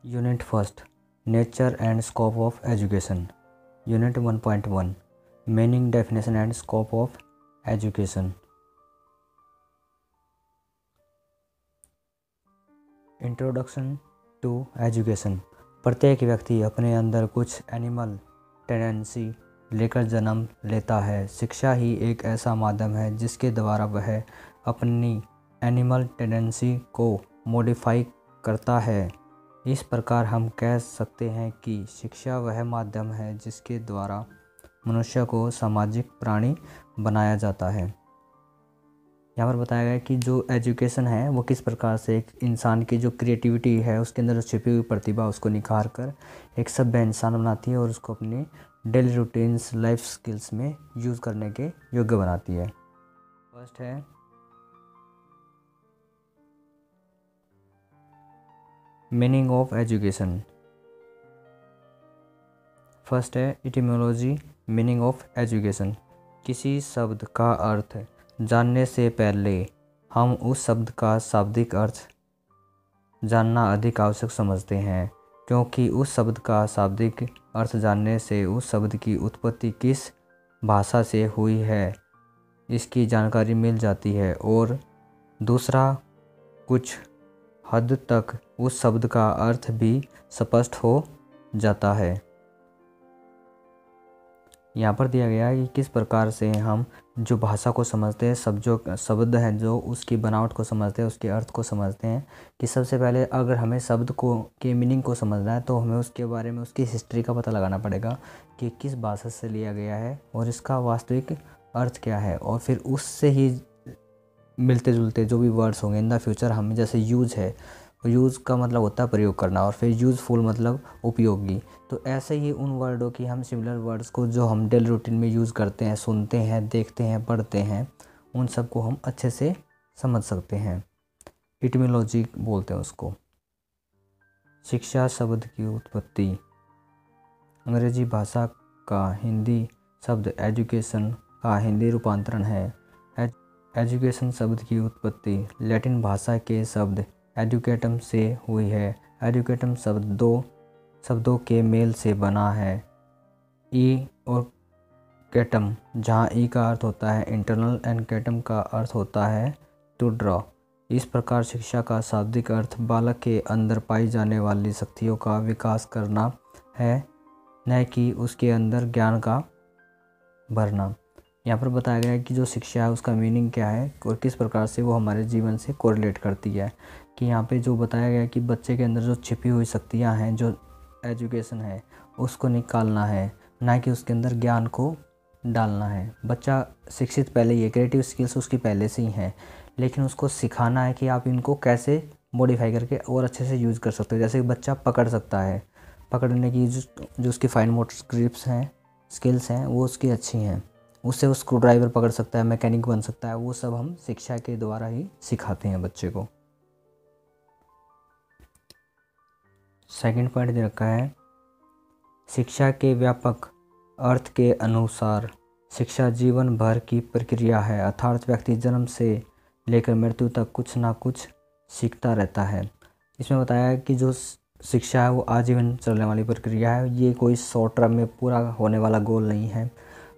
Unit 1st, Nature and Scope of Education. Unit 1.1, Meaning, Definition and Scope of Education. Introduction to education. प्रत्येक व्यक्ति अपने अंदर कुछ animal tendency लेकर जन्म लेता है। शिक्षा ही एक ऐसा माध्यम है जिसके द्वारा वह अपनी एनिमल टेंडेंसी को मॉडिफाई करता है। इस प्रकार हम कह सकते हैं कि शिक्षा वह माध्यम है जिसके द्वारा मनुष्य को सामाजिक प्राणी बनाया जाता है। यहाँ पर बताया गया है कि जो एजुकेशन है वो किस प्रकार से एक इंसान की जो क्रिएटिविटी है, उसके अंदर जो छिपी हुई प्रतिभा, उसको निखार कर एक सभ्य इंसान बनाती है और उसको अपने डेली रूटीन्स, लाइफ स्किल्स में यूज़ करने के योग्य बनाती है। फर्स्ट है मीनिंग ऑफ एजुकेशन। फर्स्ट है इटिमोलॉजी, मीनिंग ऑफ एजुकेशन। किसी शब्द का अर्थ जानने से पहले हम उस शब्द का शाब्दिक अर्थ जानना अधिक आवश्यक समझते हैं, क्योंकि उस शब्द का शाब्दिक अर्थ जानने से उस शब्द की उत्पत्ति किस भाषा से हुई है इसकी जानकारी मिल जाती है और दूसरा कुछ हद तक उस शब्द का अर्थ भी स्पष्ट हो जाता है। यहाँ पर दिया गया है कि किस प्रकार से हम जो भाषा को समझते हैं, शब्द हैं जो उसकी बनावट को समझते हैं, उसके अर्थ को समझते हैं। कि सबसे पहले अगर हमें शब्द को के मीनिंग को समझना है तो हमें उसके बारे में उसकी हिस्ट्री का पता लगाना पड़ेगा कि किस भाषा से लिया गया है और इसका वास्तविक अर्थ क्या है, और फिर उससे ही मिलते जुलते जो भी वर्ड्स होंगे इन द फ्यूचर हमें, जैसे यूज है, यूज़ का मतलब होता है प्रयोग करना, और फिर यूज़फुल मतलब उपयोगी। तो ऐसे ही उन वर्डों की हम सिमिलर वर्ड्स को जो हम डेली रूटीन में यूज़ करते हैं, सुनते हैं, देखते हैं, पढ़ते हैं, उन सब को हम अच्छे से समझ सकते हैं। इटिमोलॉजी बोलते हैं उसको। शिक्षा शब्द की उत्पत्ति। अंग्रेजी भाषा का हिंदी शब्द एजुकेशन का हिंदी रूपांतरण है। एजुकेशन शब्द की उत्पत्ति लैटिन भाषा के शब्द एजुकेटम से हुई है। एजुकेटम शब्द दो शब्दों के मेल से बना है, ई और कैटम, जहाँ ई का अर्थ होता है इंटरनल एंड कैटम का अर्थ होता है टू ड्रॉ। इस प्रकार शिक्षा का शाब्दिक अर्थ बालक के अंदर पाई जाने वाली शक्तियों का विकास करना है, न कि उसके अंदर ज्ञान का भरना। यहाँ पर बताया गया है कि जो शिक्षा है उसका मीनिंग क्या है और किस प्रकार से वो हमारे जीवन से कोरिलेट करती है। कि यहाँ पे जो बताया गया है कि बच्चे के अंदर जो छिपी हुई शक्तियाँ हैं, जो एजुकेशन है उसको निकालना है, ना कि उसके अंदर ज्ञान को डालना है। बच्चा शिक्षित पहले ही है, क्रिएटिव स्किल्स उसकी पहले से ही हैं, लेकिन उसको सिखाना है कि आप इनको कैसे मॉडिफाई करके और अच्छे से यूज़ कर सकते हो। जैसे बच्चा पकड़ सकता है, पकड़ने की जो उसकी फाइन मोटर ग्रिप्स हैं, स्किल्स हैं, वो उसकी अच्छी हैं, उससे वो स्क्रू ड्राइवर पकड़ सकता है, मैकेनिक बन सकता है। वो सब हम शिक्षा के द्वारा ही सिखाते हैं बच्चे को। सेकंड पॉइंट दे रखा है शिक्षा के व्यापक अर्थ के अनुसार शिक्षा जीवन भर की प्रक्रिया है, अर्थात व्यक्ति जन्म से लेकर मृत्यु तक कुछ ना कुछ सीखता रहता है। इसमें बताया है कि जो शिक्षा है वो आजीवन चलने वाली प्रक्रिया है, ये कोई शॉर्ट टर्म में पूरा होने वाला गोल नहीं है।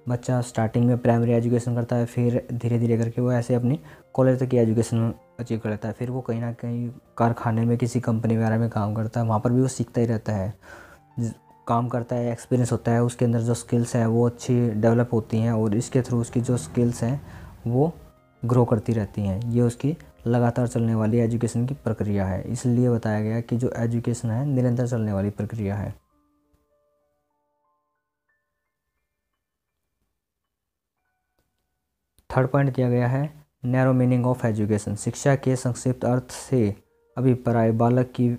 बच्चा स्टार्टिंग में प्राइमरी एजुकेशन करता है, फिर धीरे धीरे करके वो ऐसे अपनी कॉलेज तक की एजुकेशन अचीव कर लेता है। फिर वो कहीं ना कहीं कारखाने में किसी कंपनी वगैरह में काम करता है, वहाँ पर भी वो सीखता ही रहता है, काम करता है, एक्सपीरियंस होता है, उसके अंदर जो स्किल्स हैं वो अच्छी डेवलप होती हैं और इसके थ्रू उसकी जो स्किल्स हैं वो ग्रो करती रहती हैं। ये उसकी लगातार चलने वाली एजुकेशन की प्रक्रिया है, इसलिए बताया गया कि जो एजुकेशन है निरंतर चलने वाली प्रक्रिया है। थर्ड पॉइंट दिया गया है नैरो मीनिंग ऑफ एजुकेशन। शिक्षा के संक्षिप्त अर्थ से अभिप्राय बालक की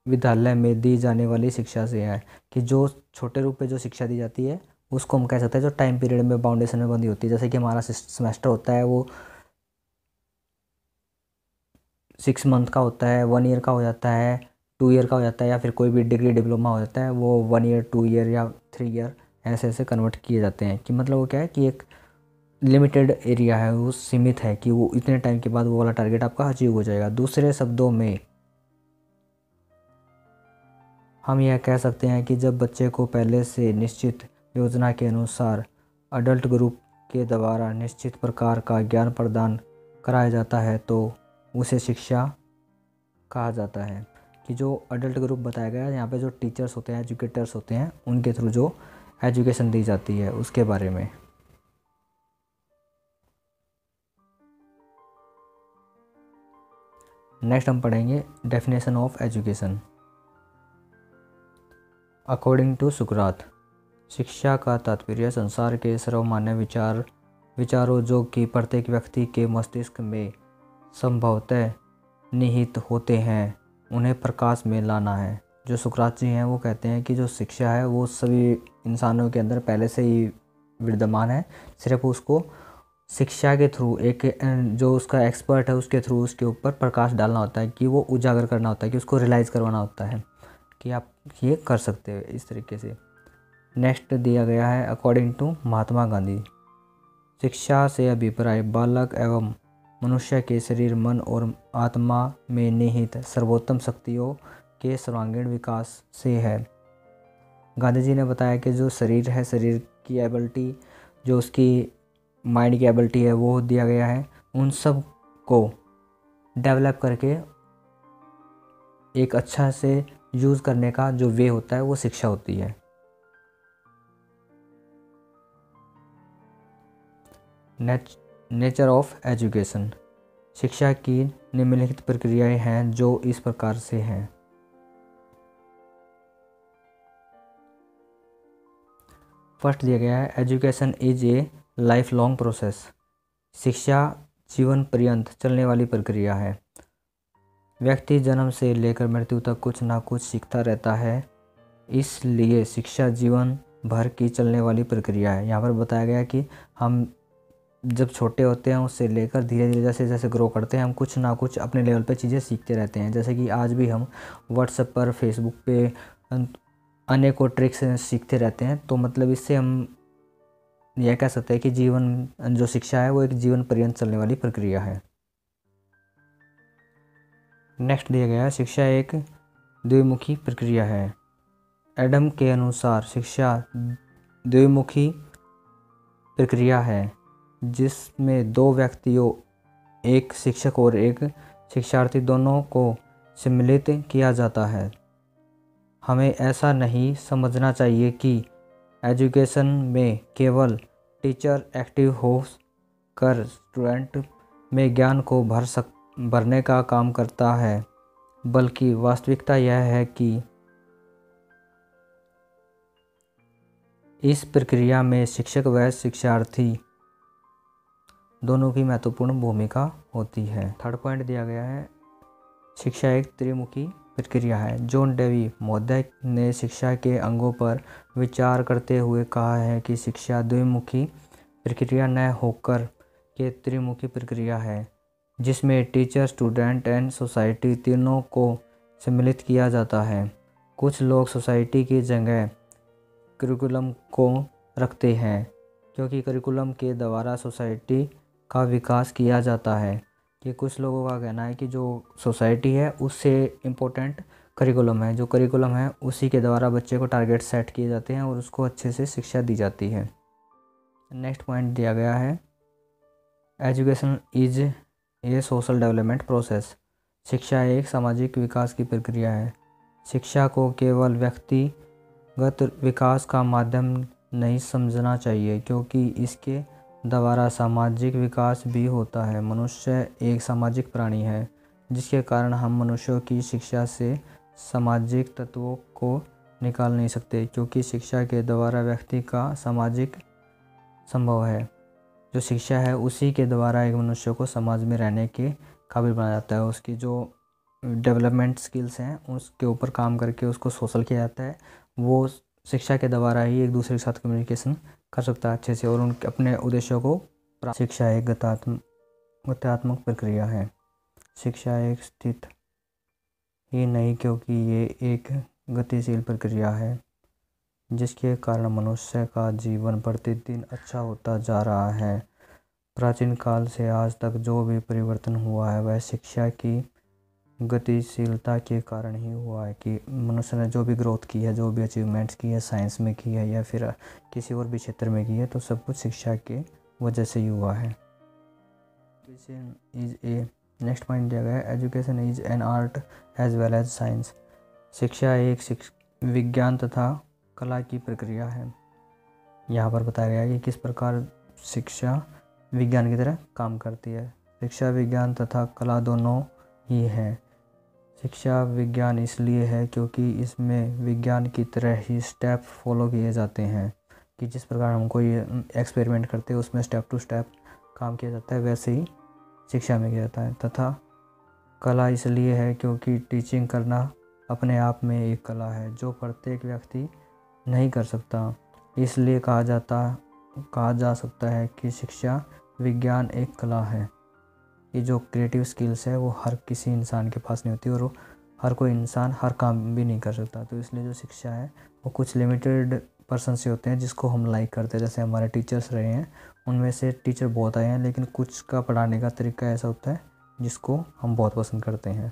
विद्यालय में दी जाने वाली शिक्षा से है। कि जो छोटे रूप में जो शिक्षा दी जाती है उसको हम कह सकते हैं जो टाइम पीरियड में बाउंडेशन में बंधी होती है। जैसे कि हमारा सेमेस्टर होता है वो 6 मंथ का होता है, 1 ईयर का हो जाता है, 2 ईयर का हो जाता है, या फिर कोई भी डिग्री डिप्लोमा हो जाता है वो 1 ईयर, 2 ईयर या 3 ईयर ऐसे ऐसे कन्वर्ट किए जाते हैं। कि मतलब वो क्या है कि एक लिमिटेड एरिया है, वो सीमित है कि वो इतने टाइम के बाद वो वाला टारगेट आपका अचीव हो जाएगा। दूसरे शब्दों में हम यह कह सकते हैं कि जब बच्चे को पहले से निश्चित योजना के अनुसार अडल्ट ग्रुप के द्वारा निश्चित प्रकार का ज्ञान प्रदान कराया जाता है तो उसे शिक्षा कहा जाता है। कि जो अडल्ट ग्रुप बताया गया है, यहाँ पे जो टीचर्स होते हैं, एजुकेटर्स होते हैं, उनके थ्रू जो एजुकेशन दी जाती है उसके बारे में। नेक्स्ट हम पढ़ेंगे definition of education. According to सुकरात, शिक्षा का तात्पर्य संसार के सर्वमान्य विचारों जो कि प्रत्येक व्यक्ति के मस्तिष्क में संभवतः निहित होते हैं उन्हें प्रकाश में लाना है। जो सुकरात जी हैं वो कहते हैं कि जो शिक्षा है वो सभी इंसानों के अंदर पहले से ही विद्यमान है, सिर्फ उसको शिक्षा के थ्रू एक जो उसका एक्सपर्ट है उसके थ्रू उसके ऊपर प्रकाश डालना होता है, कि वो उजागर करना होता है, कि उसको रियलाइज़ करवाना होता है कि आप ये कर सकते हो इस तरीके से। नेक्स्ट दिया गया है अकॉर्डिंग टू महात्मा गांधी, शिक्षा से अभिप्राय बालक एवं मनुष्य के शरीर, मन और आत्मा में निहित सर्वोत्तम शक्तियों के सर्वांगीण विकास से है। गांधी जी ने बताया कि जो शरीर है, शरीर की एबिलिटी, जो उसकी माइंड की एबिलिटी है वो दिया गया है, उन सब को डेवलप करके एक अच्छा से यूज़ करने का जो वे होता है वो शिक्षा होती है। नेचर ऑफ एजुकेशन, शिक्षा की निम्नलिखित प्रक्रियाएं हैं जो इस प्रकार से हैं। फर्स्ट दिया गया है education is A life long process, शिक्षा जीवन पर्यंत चलने वाली प्रक्रिया है। व्यक्ति जन्म से लेकर मृत्यु तक कुछ ना कुछ सीखता रहता है, इसलिए शिक्षा जीवन भर की चलने वाली प्रक्रिया है। यहाँ पर बताया गया कि हम जब छोटे होते हैं उससे लेकर धीरे धीरे जैसे जैसे ग्रो करते हैं हम कुछ ना कुछ अपने लेवल पे चीज़ें सीखते रहते हैं। जैसे कि आज भी हम व्हाट्सएप पर, फेसबुक पे अनेकों ट्रिक्स सीखते रहते हैं। तो मतलब इससे हम यह कह सकते हैं कि जीवन जो शिक्षा है वो एक जीवन पर्यंत चलने वाली प्रक्रिया है। नेक्स्ट दिया गया है शिक्षा एक द्विमुखी प्रक्रिया है। एडम के अनुसार शिक्षा द्विमुखी प्रक्रिया है जिसमें दो व्यक्तियों, एक शिक्षक और एक शिक्षार्थी, दोनों को सम्मिलित किया जाता है। हमें ऐसा नहीं समझना चाहिए कि एजुकेशन में केवल टीचर एक्टिव हो कर स्टूडेंट में ज्ञान को भरने का काम करता है, बल्कि वास्तविकता यह है कि इस प्रक्रिया में शिक्षक व शिक्षार्थी दोनों की महत्वपूर्ण भूमिका होती है। थर्ड पॉइंट दिया गया है शिक्षा एक त्रिमुखी प्रक्रिया है। जॉन डेवी महोदय ने शिक्षा के अंगों पर विचार करते हुए कहा है कि शिक्षा द्विमुखी प्रक्रिया न होकर के त्रिमुखी प्रक्रिया है, जिसमें टीचर, स्टूडेंट एंड सोसाइटी तीनों को सम्मिलित किया जाता है। कुछ लोग सोसाइटी की जगह करिकुलम को रखते हैं, क्योंकि करिकुलम के द्वारा सोसाइटी का विकास किया जाता है। कि कुछ लोगों का कहना है कि जो सोसाइटी है उससे इम्पोर्टेंट करिकुलम है, जो करिकुलम है उसी के द्वारा बच्चे को टारगेट सेट किए जाते हैं और उसको अच्छे से शिक्षा दी जाती है। नेक्स्ट पॉइंट दिया गया है education is A social development process, शिक्षा एक सामाजिक विकास की प्रक्रिया है। शिक्षा को केवल व्यक्तिगत विकास का माध्यम नहीं समझना चाहिए, क्योंकि इसके द्वारा सामाजिक विकास भी होता है। मनुष्य एक सामाजिक प्राणी है, जिसके कारण हम मनुष्यों की शिक्षा से सामाजिक तत्वों को निकाल नहीं सकते, क्योंकि शिक्षा के द्वारा व्यक्ति का सामाजिक संभव है। जो शिक्षा है उसी के द्वारा एक मनुष्य को समाज में रहने के काबिल बनाया जाता है। उसकी जो डेवलपमेंट स्किल्स हैं उसके ऊपर काम करके उसको सोशल किया जाता है। वो शिक्षा के द्वारा ही एक दूसरे के साथ कम्युनिकेशन कर सकता है अच्छे से और उनके अपने उद्देश्यों को प्राप्त। शिक्षा एक गत्यात्मक प्रक्रिया है। शिक्षा एक स्थित ही नहीं, क्योंकि ये एक गतिशील प्रक्रिया है जिसके कारण मनुष्य का जीवन प्रतिदिन अच्छा होता जा रहा है। प्राचीन काल से आज तक जो भी परिवर्तन हुआ है वह शिक्षा की गतिशीलता के कारण ही हुआ है कि मनुष्य ने जो भी ग्रोथ की है, जो भी अचीवमेंट्स की है, साइंस में की है या फिर किसी और भी क्षेत्र में की है, तो सब कुछ शिक्षा के वजह से ही हुआ है। Education is a next point दिया गया है, education is an art as well as science. शिक्षा एक विज्ञान तथा कला की प्रक्रिया है। यहाँ पर बताया गया है कि किस प्रकार शिक्षा विज्ञान की तरह काम करती है। शिक्षा विज्ञान तथा कला दोनों ही है। शिक्षा विज्ञान इसलिए है क्योंकि इसमें विज्ञान की तरह ही स्टेप फॉलो किए जाते हैं, कि जिस प्रकार हम कोई एक्सपेरिमेंट करते हैं उसमें स्टेप टू स्टेप काम किया जाता है, वैसे ही शिक्षा में किया जाता है। तथा कला इसलिए है क्योंकि टीचिंग करना अपने आप में एक कला है जो प्रत्येक व्यक्ति नहीं कर सकता। इसलिए कहा जा सकता है कि शिक्षा विज्ञान एक कला है। ये जो क्रिएटिव स्किल्स है वो हर किसी इंसान के पास नहीं होती और वो हर कोई इंसान हर काम भी नहीं कर सकता। तो इसलिए जो शिक्षा है वो कुछ लिमिटेड पर्सन से होते हैं जिसको हम लाइक करते हैं। जैसे हमारे टीचर्स रहे हैं, उनमें से टीचर बहुत आए हैं, लेकिन कुछ का पढ़ाने का तरीका ऐसा होता है जिसको हम बहुत पसंद करते हैं।